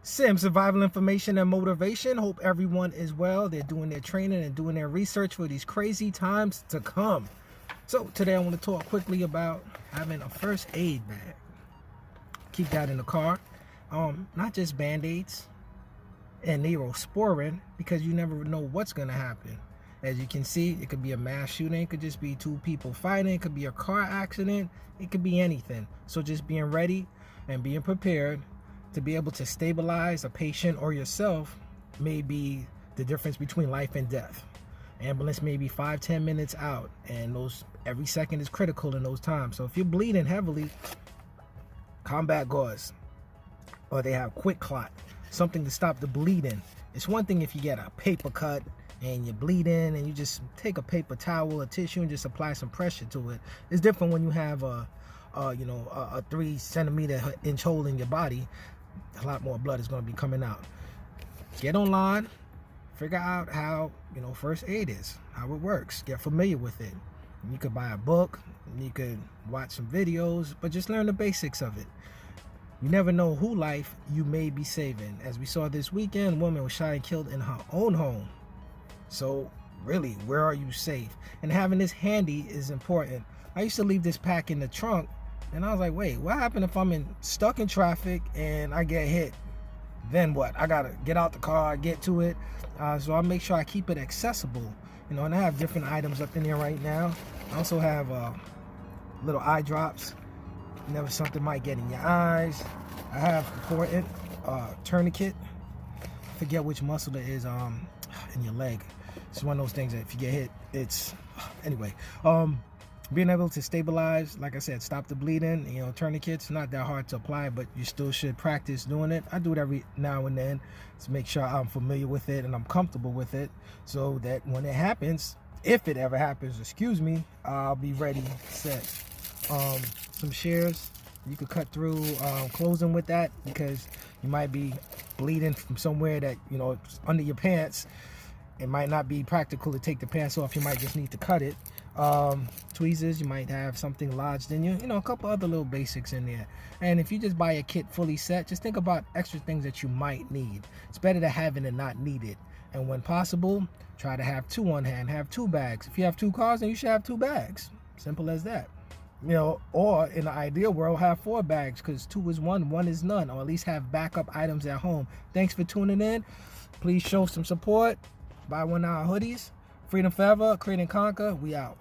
Sim survival information and motivation. Hope everyone is well. They're doing their training and doing their research for these crazy times to come. So today I want to talk quickly about having a first aid bag. Keep that in the car. Not just Band-Aids and Neosporin, because you never know what's going to happen. As you can see, it could be a mass shooting, it could just be two people fighting, it could be a car accident, it could be anything. So just being ready and being prepared to be able to stabilize a patient or yourself may be the difference between life and death. Ambulance may be 5-10 minutes out, and every second is critical in those times. So if you're bleeding heavily, combat gauze, or they have quik clot, something to stop the bleeding. It's one thing if you get a paper cut and you're bleeding and you just take a paper towel or tissue and just apply some pressure to it. It's different when you have a 3 centimeter inch hole in your body. A lot more blood is going to be coming out. Get online, figure out how first aid is, how it works, get familiar with it. You could buy a book, you could watch some videos, but just learn the basics of it. You never know who life you may be saving. As we saw this weekend, a woman was shot and killed in her own home. So really, where are you safe? And having this handy is important. I used to leave this pack in the trunk, and I was like, wait, what happened if I'm stuck in traffic and I get hit? Then what? I gotta get out the car, get to it. So I make sure I keep it accessible. And I have different items up in there right now. I also have little eye drops. Never something might get in your eyes. I have important tourniquet. I forget which muscle it is in your leg. It's one of those things that if you get hit, it's anyway. Being able to stabilize, like I said, stop the bleeding. Tourniquets, not that hard to apply, but you still should practice doing it. I do it every now and then to make sure I'm familiar with it and I'm comfortable with it, so that when it happens, if it ever happens, excuse me, I'll be ready, set. Some shears, you could cut through clothing with that, because you might be bleeding from somewhere that it's under your pants. It might not be practical to take the pants off. You might just need to cut it. Tweezers, you might have something lodged in you. A couple other little basics in there. And if you just buy a kit fully set, just think about extra things that you might need. It's better to have it and not need it. And when possible, try to have two on hand. Have 2 bags. If you have 2 cars, then you should have 2 bags. Simple as that. Or in the ideal world, have 4 bags, because 2 is 1 is none, or at least have backup items at home. Thanks for tuning in. Please show some support. Buy one of our hoodies. Freedom forever, create and conquer. We out.